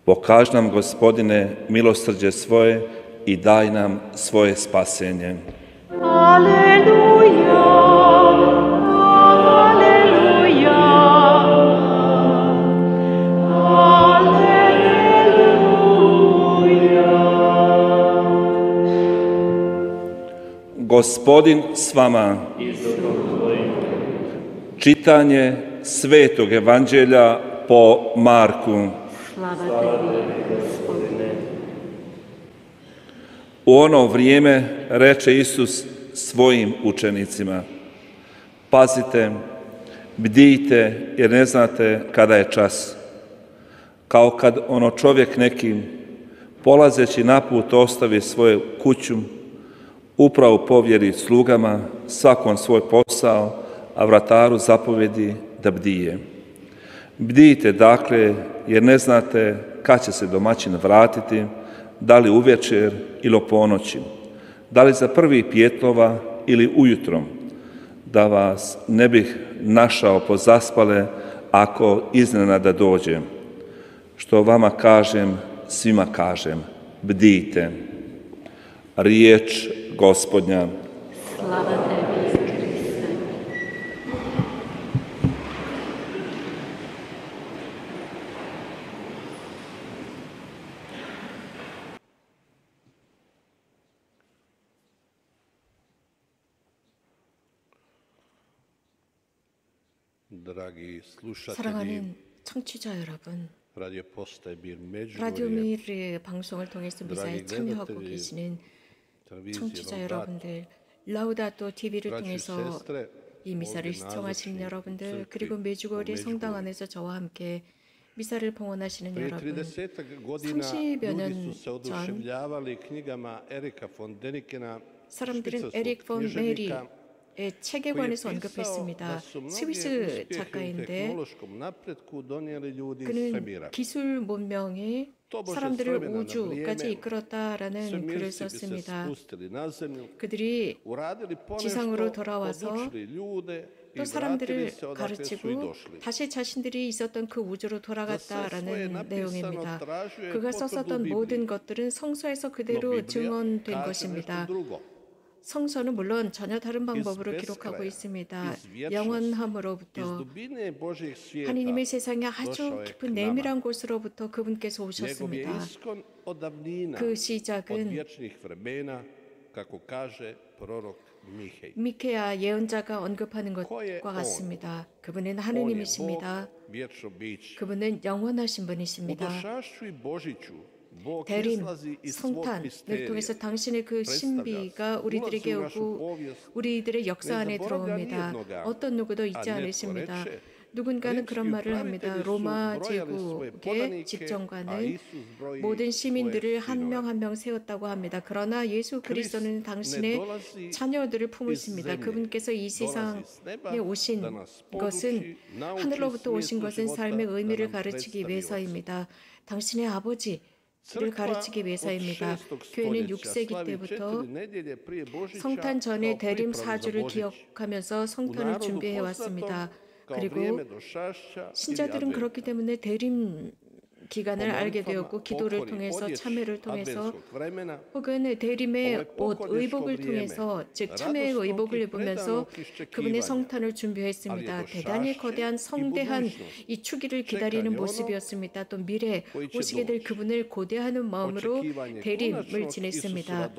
Pokaži nam, Gospodine, milosrđe svoje i daj nam svoje spasenje. Aleluja, aleluja, aleluja. Gospodin s vama. Čitanje Svetog Evanđelja po Marku. Slava tebi, Gospodine. U ono vrijeme reče Isus svojim učenicima: pazite, bdijte, jer ne znate kada je čas. Kao kad čovjek nekim, polazeći na put, ostavi svoju kuću, upravu povjeri slugama, svakom svoj posao, a vrataru zapovjedi da bdije. Bdijte dakle, jer ne znate kad će se domaćin vratiti, da li uvečer ili o ponoći, da li za prvih pjetlova ili ujutrom, da vas ne bih našao pozaspale ako iznenada dođe. Što vama kažem, svima kažem, bdijte. Riječ Gospodnja. Slava tebi, Kriste. Dragi slušatelji, 사랑하는 청취자 여러분, Radio Postaje Bir 라디오 Međimurje, 미르의 방송을 통해서 미사에 참여하고 계시는 청취자 여러분들, 라우다토 TV를 braćo i 통해서 sestre, 이 미사를 ovdje 시청하시는 nazočni u 여러분들, crkvi 그리고 u 메주거리 성당 Međugorju. 안에서 저와 함께 미사를 봉헌하시는 Prije 여러분, 30 godina 30여 ljudi 년 su se 전 oduševljavali knjigama Erika von Denikena, 사람들은 švicarskog 에릭 폰 književnika, 메리의 책에 koji je 관해서 pisao da 언급했습니다. su mnoge 스위스 uspjehe u 작가인데 tehnološkom napretku donijeli ljudi iz 그는 svemira. 기술 문명이 tobože s 사람들을 vremena na 우주까지 vrijeme 이끌었다라는 글을 svemirci bi se 썼습니다. spustili na zemlju, 그들이 uradili 지상으로 ponešto, 돌아와서 podučili ljude i 또 vratili 사람들을 se odakle su i 가르치고 došli. 다시 자신들이 있었던 그 우주로 Za sve svoje 돌아갔다라는 napisano 내용입니다. tražio je 그가 potvrdu 썼었던 Bibliji. 모든 것들은 성서에서 No 그대로 Biblija 증언된 kaže nešto 것입니다. drugo. 성서는 물론 전혀 다른 방법으로 bez 기록하고 kraja, 있습니다. iz vječnosti, iz 영원함으로부터 dubine Božjeg svijeta 하느님의 세상의 došao 아주 je k 깊은 nama. 내밀한 곳으로부터 그분께서 Njegov je 오셨습니다. iskon od davnina, 그 od 시작은 vječnih vremena, kako kaže prorok Mihej. 미케야 예언자가 언급하는 Ko je 것과 on? 같습니다. 그분은 On je Bog, 하느님이십니다. vječno biće. 그분은 영원하신 U 분이십니다. došašću i Božiću Bog 대림, izlazi iz svog 성탄을 misterija. 통해서 당신의 그 신비가 우리들에게 오고 우리들의 역사 안에 들어옵니다. 어떤 누구도 잊지 않으십니다. 누군가는 그런 말을 합니다. 로마 제국의 집정관은 모든 시민들을 한 명 한 명 세웠다고 합니다. 그러나 예수 그리스도는 당신의 자녀들을 품으십니다. 그분께서 이 세상에 오신 것은 하늘로부터 오신 것은 삶의 의미를 가르치기 위해서입니다. 당신의 아버지 를 가르치기 위해서입니다. 교회는 6세기 때부터 성탄 전에 대림 사주를 기억하면서 성탄을 준비해 왔습니다. 그리고 신자들은 그렇기 때문에 대림 기간을 알게 되었고 기도를 통해서 참회를 통해서 혹은 대림의 옷, 의복을 통해서 즉 참회의 의복을 입으면서 그분의 성탄을 준비했습니다. 대단히 거대한 성대한 이 추기를 기다리는 모습이었습니다. 또 미래 오시게 될 그분을 고대하는 마음으로 대림을 지냈습니다.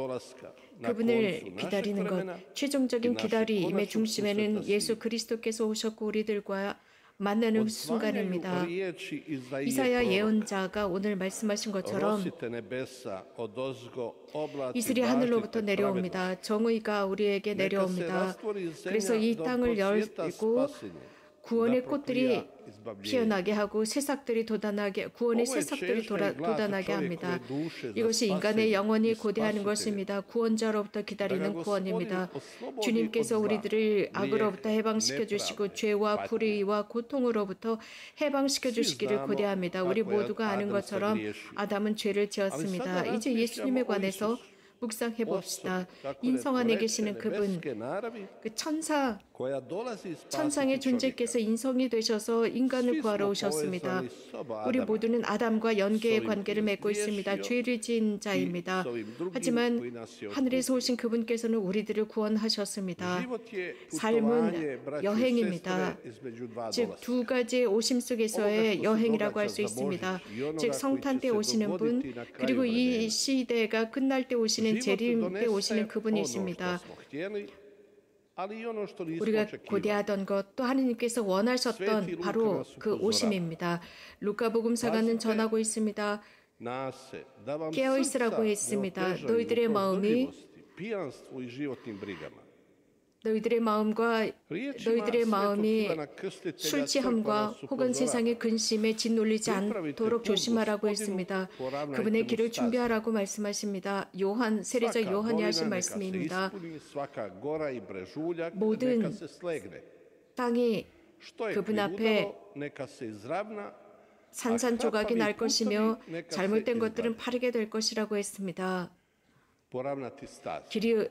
그분을 기다리는 것, 최종적인 기다림의 중심에는 예수 그리스도께서 오셨고 우리들과 만나는 순간입니다. 이사야 예언자가 오늘 말씀하신 것처럼 이슬이 하늘로부터 내려옵니다. 정의가 우리에게 내려옵니다. 그래서 이 땅을 열고 구원의 꽃들이 피어나게 하고 새싹들이 돋아나게 구원의 새싹들이 돋아나게 합니다. 이것이 인간의 영혼이 고대하는 것입니다. 구원자로부터 기다리는 구원입니다. 주님께서 우리들을 악으로부터 해방시켜 주시고 죄와 불의와 고통으로부터 해방시켜 주시기를 고대합니다. 우리 모두가 아는 것처럼 아담은 죄를 지었습니다. 이제 예수님에 관해서 묵상해 봅시다. 인성 안에 계시는 그분, 그 천사 천상의 존재께서 인성이 되셔서 인간을 구하러 오셨습니다. 우리 모두는 아담과 연계의 관계를 맺고 있습니다. 죄를 지은 자입니다. 하지만 하늘에서 오신 그분께서는 우리들을 구원하셨습니다. 삶은 여행입니다. 즉, 두 가지의 오심 속에서의 여행이라고 할 수 있습니다. 즉, 성탄 때 오시는 분, 그리고 이 시대가 끝날 때 오시는 재림 때 오시는 그분이십니다. 우리가 고대하던 것, 또 하느님께서 원하셨던 바로 그 오심입니다. 루카복음사가는 전하고 있습니다. 깨어있으라고 했습니다. 너희들의 마음과 너희들의 마음이 술 취함과 혹은 세상의 근심에 짓눌리지 않도록 조심하라고 했습니다. 그분의 길을 준비하라고 말씀하십니다. 세례자 요한이 하신 말씀입니다. 모든 땅이 그분 앞에 산산조각이 날 것이며 잘못된 것들은 바르게 될 것이라고 했습니다. 길이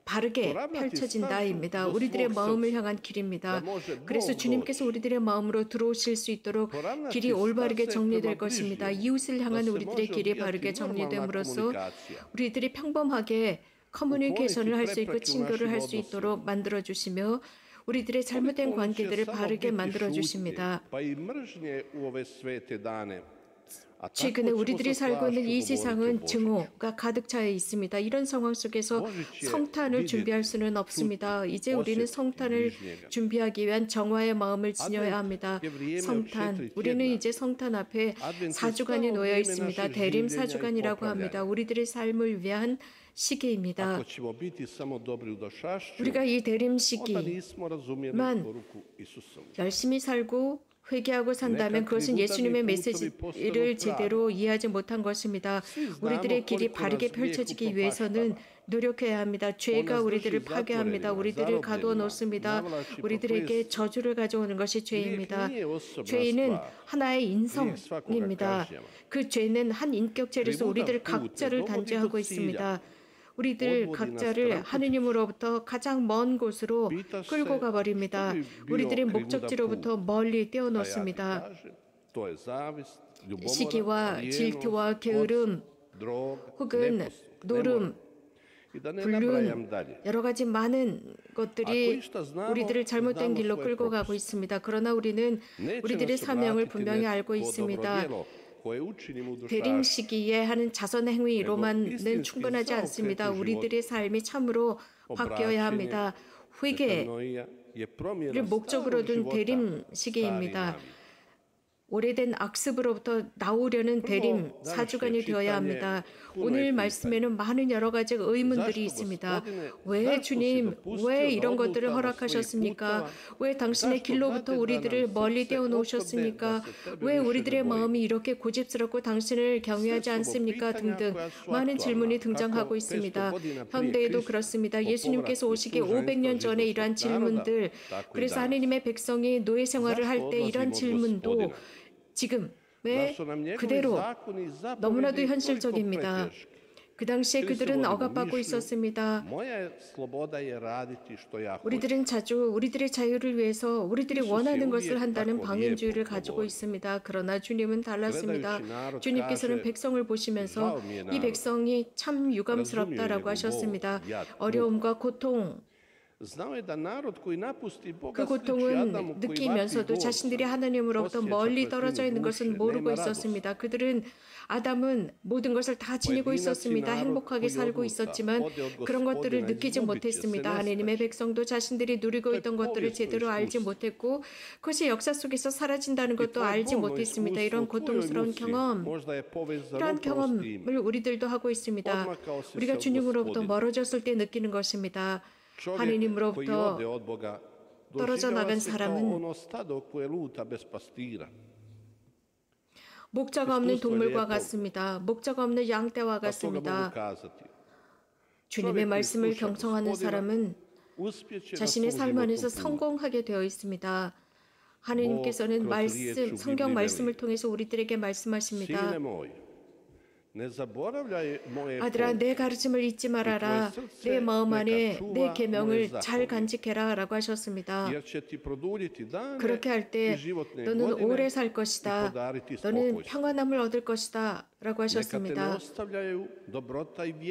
바르게 펼쳐진다입니다. 우리들의 마음을 향한 길입니다. 그래서 주님께서 우리들의 마음으로 들어오실 수 있도록 길이 올바르게 정리될 것입니다. 이웃을 향한 우리들의 길이 바르게 정리됨으로써 우리들이 평범하게 커뮤니케이션을 할 수 있고 친교를 할 수 있도록 만들어주시며 우리들의 잘못된 관계들을 바르게 만들어주십니다. 최근에 우리들이 살고 있는 이 세상은 증오가 가득 차 있습니다. 이런 상황 속에서 성탄을 준비할 수는 없습니다. 이제 우리는 성탄을 준비하기 위한 정화의 마음을 지녀야 합니다. 성탄, 우리는 이제 성탄 앞에 4주간이 놓여 있습니다. 대림 4주간이라고 합니다. 우리들의 삶을 위한 시기입니다. 우리가 이 대림 시기만 열심히 살고 회개하고 산다면 그것은 예수님의 메시지를 제대로 이해하지 못한 것입니다. 우리들의 길이 바르게 펼쳐지기 위해서는 노력해야 합니다. 죄가 우리들을 파괴합니다. 우리들을 가두어 놓습니다. 우리들에게 저주를 가져오는 것이 죄입니다. 죄는 하나의 인성입니다. 그 죄는 한 인격체로서 우리들 각자를 단죄하고 있습니다. 우리들 각자를 하느님으로부터 가장 먼 곳으로 끌고 가버립니다. 우리들의 목적지로부터 멀리 떼어놓습니다. 시기와 질투와 게으름 혹은 노름, 불륜, 여러 가지 많은 것들이 우리들을 잘못된 길로 끌고 가고 있습니다. 그러나 우리는 우리들의 사명을 분명히 알고 있습니다. 대림 시기에 하는 자선의 행위로만은 충분하지 않습니다. 우리들의 삶이 참으로 바뀌어야 합니다. 회개를 목적으로 둔 대림 시기입니다. 오래된 악습으로부터 나오려는 대림 4주간이 되어야 합니다. 오늘 말씀에는 많은 여러 가지 의문들이 있습니다. 왜 주님, 왜 이런 것들을 허락하셨습니까? 왜 당신의 길로부터 우리들을 멀리 떼어놓으셨습니까? 왜 우리들의 마음이 이렇게 고집스럽고 당신을 경외하지 않습니까? 등등 많은 질문이 등장하고 있습니다. 현대에도 그렇습니다. 예수님께서 오시기 500년 전에 이러한 질문들, 그래서 하느님의 백성이 노예 생활을 할 때 이러한 질문도 지금 왜 그대로 너무나도 현실적입니다. 그 당시에 그들은 억압받고 있었습니다. 우리들은 자주 우리들의 자유를 위해서 우리들이 원하는 것을 한다는 방임주의를 가지고 있습니다. 그러나 주님은 달랐습니다. 주님께서는 백성을 보시면서 이 백성이 참 유감스럽다라고 하셨습니다. 어려움과 고통, 그 고통은 느끼면서도 자신들이 하나님으로부터 멀리 떨어져 있는 것은 모르고 있었습니다. 아담은 모든 것을 다 지니고 있었습니다. 행복하게 살고 있었지만 그런 것들을 느끼지 못했습니다. 하나님의 백성도 자신들이 누리고 있던 것들을 제대로 알지 못했고 그것이 역사 속에서 사라진다는 것도 알지 못했습니다. 이런 고통스러운 경험, 이러한 경험을 우리들도 하고 있습니다. 우리가 주님으로부터 멀어졌을 때 느끼는 것입니다. 하느님으로부터 떨어져 나간 사람은 목자가 없는 동물과 같습니다. 목자가 없는 양떼와 같습니다. 주님의 말씀을 경청하는 사람은 자신의 삶 안에서 성공하게 되어 있습니다. 하느님께서는 성경 말씀을 통해서 우리들에게 말씀하십니다. 아들아, 내 가르침을 잊지 말아라. 내 마음 안에 내 계명을 잘 간직해라 라고 하셨습니다. 그렇게 할 때 너는 오래 살 것이다. 너는 평안함을 얻을 것이다 라고 하셨습니다.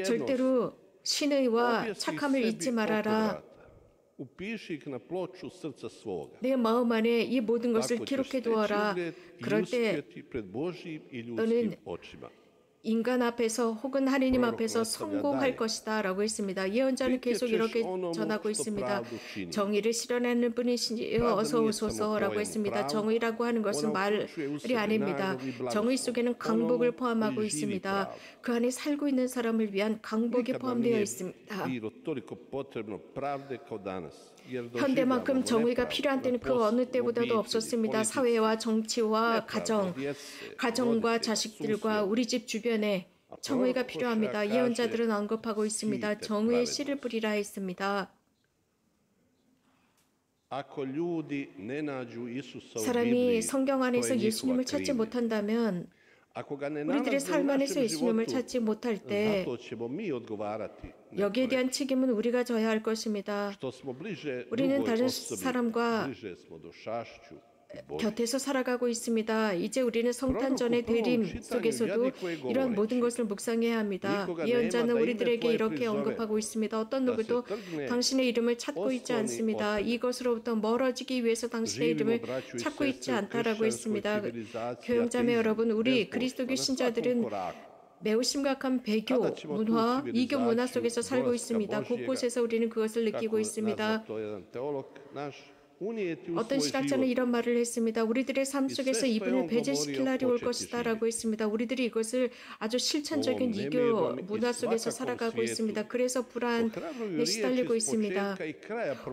절대로 신의와 착함을 잊지 말아라. 내 마음 안에 이 모든 것을 기록해 두어라. 그럴 때 너는 인간 앞에서 혹은 하느님 앞에서 성공할 것이다 라고 했습니다. 예언자는 계속 이렇게 전하고 있습니다. 정의를 실현하는 분이시여 어서 오소서 라고 했습니다. 정의라고 하는 것은 말이 아닙니다. 정의 속에는 강복을 포함하고 있습니다. 그 안에 살고 있는 사람을 위한 강복이 포함되어 있습니다. 현대만큼 정의가 필요한 때는 그 어느 때보다도 없었습니다. 사회와 정치와 가정과 자식들과 우리 집 주변에 정의가 필요합니다. 예언자들은 언급하고 있습니다. 정의의 씨를 뿌리라 했습니다. 사람이 성경 안에서 예수님을 찾지 못한다면, 우리들의 삶 안에서 예수님을 찾지 못할 때 여기에 대한 책임은 우리가 져야 할 것입니다. 우리는 다른 사람과 곁에서 살아가고 있습니다. 이제 우리는 성탄 전의 대림 속에서도 이런 모든 것을 묵상해야 합니다. 예언자는 우리들에게 이렇게 언급하고 있습니다. 어떤 누구도 당신의 이름을 찾고 있지 않습니다. 이것으로부터 멀어지기 위해서 당신의 이름을 찾고 있지 않다라고 했습니다. 교영자매 여러분, 우리 그리스도교 신자들은 매우 심각한 배교 문화, 이교 문화 속에서 살고 있습니다. 곳곳에서 우리는 그것을 느끼고 있습니다. 어떤 신학자는 이런 말을 했습니다. 우리들의 삶 속에서 이분을 배제시킬 날이 올 것이다 라고 했습니다. 우리들이 이것을 아주 실천적인 이교 문화 속에서 살아가고 있습니다. 그래서 불안에 시달리고 있습니다.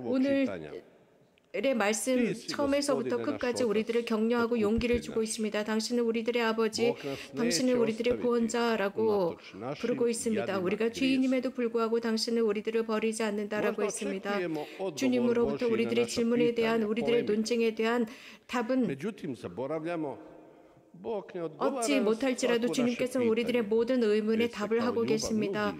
오늘의 말씀 처음에서부터 끝까지 우리들을 격려하고 용기를 주고 있습니다. 당신은 우리들의 아버지, 당신은 우리들의 구원자라고 부르고 있습니다. 우리가 죄인임에도 불구하고 당신은 우리들을 버리지 않는다라고 했습니다. 주님으로부터 우리들의 질문에 대한, 우리들의 논쟁에 대한 답은 얻지 못할지라도 주님께서는 우리들의 모든 의문에 답을 하고 계십니다.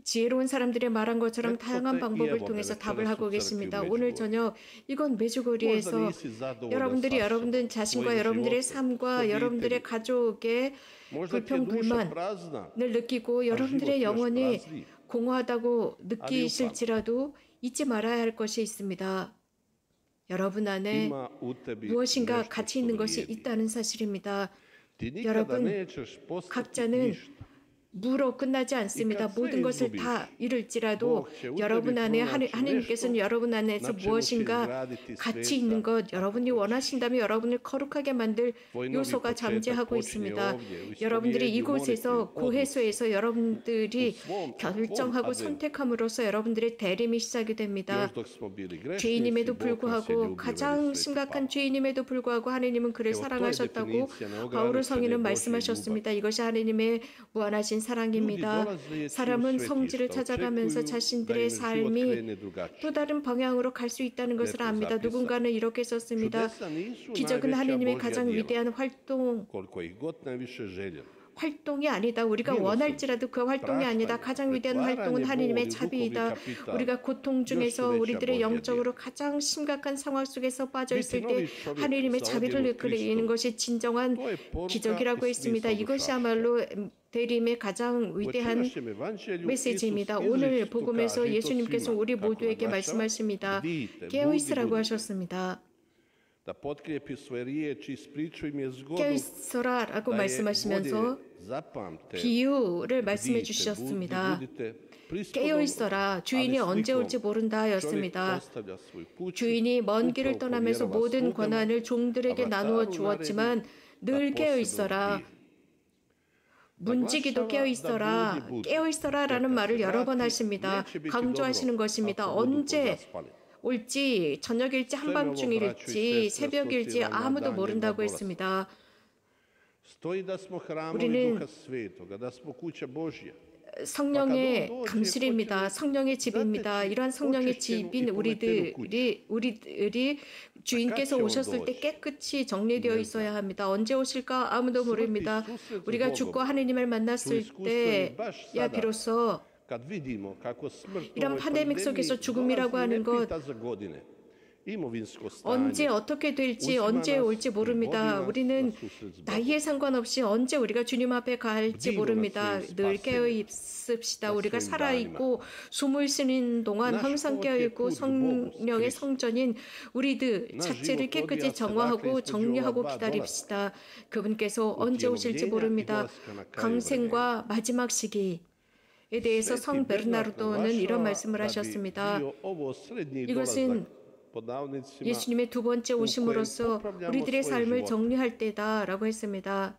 지혜로운 사람들이 말한 것처럼 다양한 방법을 통해서 답을 하고 계십니다. 오늘 저녁 이건 메주거리에서 여러분들 자신과 여러분들의 삶과 여러분들의 가족의 불평, 불만을 느끼고 여러분들의 영혼이 공허하다고 느끼실지라도 잊지 말아야 할 것이 있습니다. 여러분 안에 무엇인가 가치 있는 것이 있다는 사실입니다. 여러분, 각자는 무로 끝나지 않습니다. 모든 것을 다 이룰지라도 여러분 안에 하나님께서는 여러분 안에서 무엇인가 가치 있는 것, 여러분이 원하신다면 여러분을 거룩하게 만들 요소가 잠재하고 있습니다. 여러분들이 이곳에서 고해소에서 여러분들이 결정하고 선택함으로써 여러분들의 대림이 시작이 됩니다. 죄인임에도 불구하고, 가장 심각한 죄인임에도 불구하고 하나님은 그를 사랑하셨다고 바울 성인은 말씀하셨습니다. 이것이 하나님의 무한하신 사랑입니다. 사람은 성질을 찾아가면서 자신들의 삶이 또 다른 방향으로 갈 수 있다는 것을 압니다. 누군가는 이렇게 썼습니다. 기적은 하나님의 가장 위대한 활동이 아니다. 우리가 원할지라도 그 활동이 아니다. 가장 위대한 활동은 하나님의 자비이다. 우리가 고통 중에서 우리들의 영적으로 가장 심각한 상황 속에서 빠져 있을 때 하나님의 자비를 느끼는 것이 진정한 기적이라고 했습니다. 이것이야말로 대림의 가장 위대한 메시지입니다. 오늘 복음에서 예수님께서 우리 모두에게 말씀하십니다. 깨어있으라고 하셨습니다. 깨어있어라라고 말씀하시면서 비유를 말씀해 주셨습니다. 깨어있어라, 주인이 언제 올지 모른다 하였습니다. 주인이 먼 길을 떠나면서 모든 권한을 종들에게 나누어 주었지만 늘 깨어있어라. 문지기도 깨어있어라, 깨어있어라라는 말을 여러 번 하십니다. 강조하시는 것입니다. 언제 올지, 저녁일지 한밤중일지 새벽일지 아무도 모른다고 했습니다. 우리는 성령의 감실입니다. 성령의 집입니다. 이러한 성령의 집인 우리들이 주인께서 오셨을 때 깨끗이 정리되어 있어야 합니다. 언제 오실까 아무도 모릅니다. 우리가 죽고 하느님을 만났을 때야 비로소 이런 팬데믹 속에서 죽음이라고 하는 것 언제 어떻게 될지 언제 올지 모릅니다. 우리는 나이에 상관없이 언제 우리가 주님 앞에 갈지 모릅니다. 늘 깨어 있읍시다. 우리가 살아있고 숨을 쉬는 동안 항상 깨어 있고 성령의 성전인 우리들 자체를 깨끗이 정화하고 정리하고 기다립시다. 그분께서 언제 오실지 모릅니다. 강생과 마지막 시기에 대해서 성 베르나르도는 이런 말씀을 하셨습니다. 이것은 예수님의 두 번째 오심으로써 우리들의 삶을 정리할 때다라고 했습니다.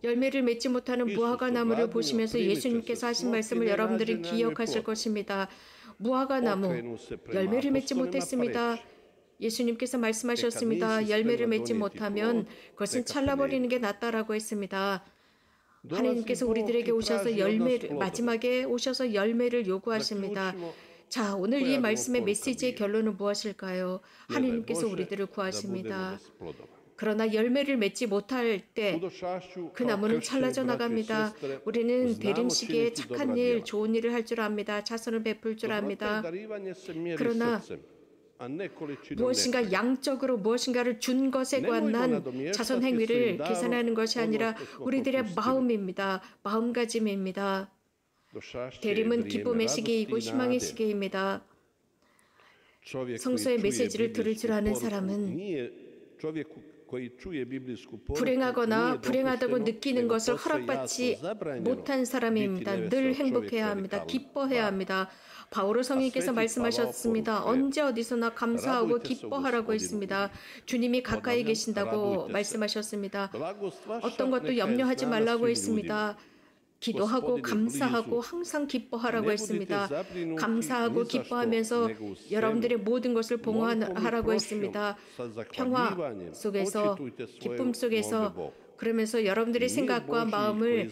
열매를 맺지 못하는 무화과 나무를 보시면서 예수님께서 하신 말씀을 여러분들이 기억하실 것입니다. 무화과 나무 열매를 맺지 못했습니다. 예수님께서 말씀하셨습니다. 열매를 맺지 못하면 그것은 잘라버리는 게 낫다라고 했습니다. 하나님께서 우리들에게 오셔서 마지막에 오셔서 열매를 요구하십니다. 자, 오늘 이 말씀의 메시지의 결론은 무엇일까요? 하나님께서 우리들을 구하십니다. 그러나 열매를 맺지 못할 때 그 나무는 잘라져 나갑니다. 우리는 대림 시기에 착한 일, 좋은 일을 할 줄 압니다. 자선을 베풀 줄 압니다. 그러나 무엇인가 양적으로 무엇인가를 준 것에 관한 자선 행위를 계산하는 것이 아니라 우리들의 마음입니다. 마음가짐입니다. 대림은 기쁨의 시기이고 희망의 시기입니다. 성서의 메시지를 들을 줄 아는 사람은 불행하거나 불행하다고 느끼는 것을 허락받지 못한 사람입니다. 늘 행복해야 합니다. 기뻐해야 합니다. 바오로 성인께서 말씀하셨습니다. 언제 어디서나 감사하고 기뻐하라고 했습니다. 주님이 가까이 계신다고 말씀하셨습니다. 어떤 것도 염려하지 말라고 했습니다. 기도하고 감사하고 항상 기뻐하라고 했습니다. 감사하고 기뻐하면서 여러분들의 모든 것을 봉헌하라고 했습니다. 평화 속에서 기쁨 속에서 그러면서 여러분들의 생각과 마음을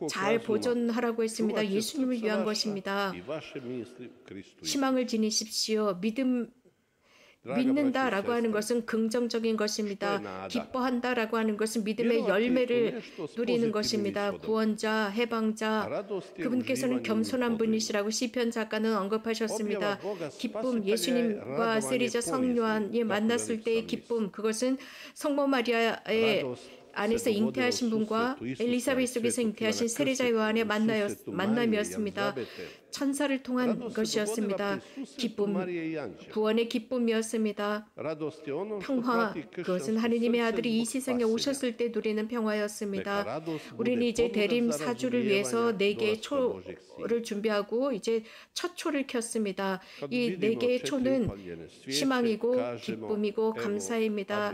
잘 보존하라고 했습니다. 예수님을 위한 것입니다. 희망을 지니십시오. 믿는다라고 하는 것은 긍정적인 것입니다. 기뻐한다라고 하는 것은 믿음의 열매를 누리는 것입니다. 구원자, 해방자, 그분께서는 겸손한 분이시라고 시편 작가는 언급하셨습니다. 기쁨, 예수님과 세리자 성요한이 만났을 때의 기쁨, 그것은 성모 마리아의 안에서 잉태하신 분과 엘리사벳 속에서 잉태하신 세리자 요한의 만남이었습니다. 천사를 통한 것이었습니다. 기쁨, 구원의 기쁨이었습니다. 평화, 그것은 하느님의 아들이 이 세상에 오셨을 때 누리는 평화였습니다. 우리는 이제 대림 사주를 위해서 4개의 초를 준비하고 이제 첫 초를 켰습니다. 이 4개의 초는 희망이고 기쁨이고 감사입니다.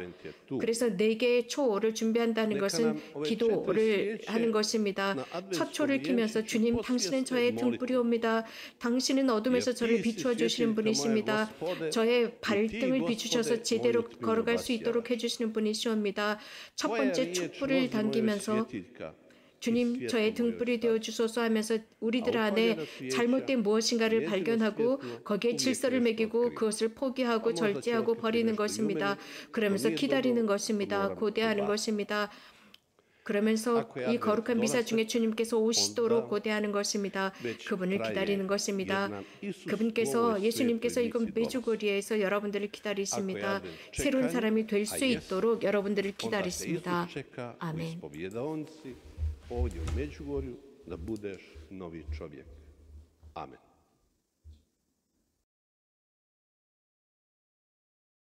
그래서 4개의 초를 준비한다는 것은 기도를 하는 것입니다. 첫 초를 키면서 주님, 당신은 저의 등불이옵니다. 당신은 어둠에서 저를 비추어 주시는 분이십니다. 저의 발등을 비추셔서 제대로 걸어갈 수 있도록 해주시는 분이시옵니다. 첫 번째 촛불을 당기면서 주님, 저의 등불이 되어 주소서 하면서 우리들 안에 잘못된 무엇인가를 발견하고 거기에 질서를 매기고 그것을 포기하고 절제하고 버리는 것입니다. 그러면서 기다리는 것입니다. 고대하는 것입니다. 그러면서 이 거룩한 미사 중에 주님께서 오시도록 고대하는 것입니다. 그분을 기다리는 것입니다. 그분께서, 예수님께서 이건 메주거리에서 여러분들을 기다리십니다. 새로운 사람이 될 수 있도록 여러분들을 기다리십니다. 아멘. Ovdje u Međugorju da budeš novi čovjek. Amen.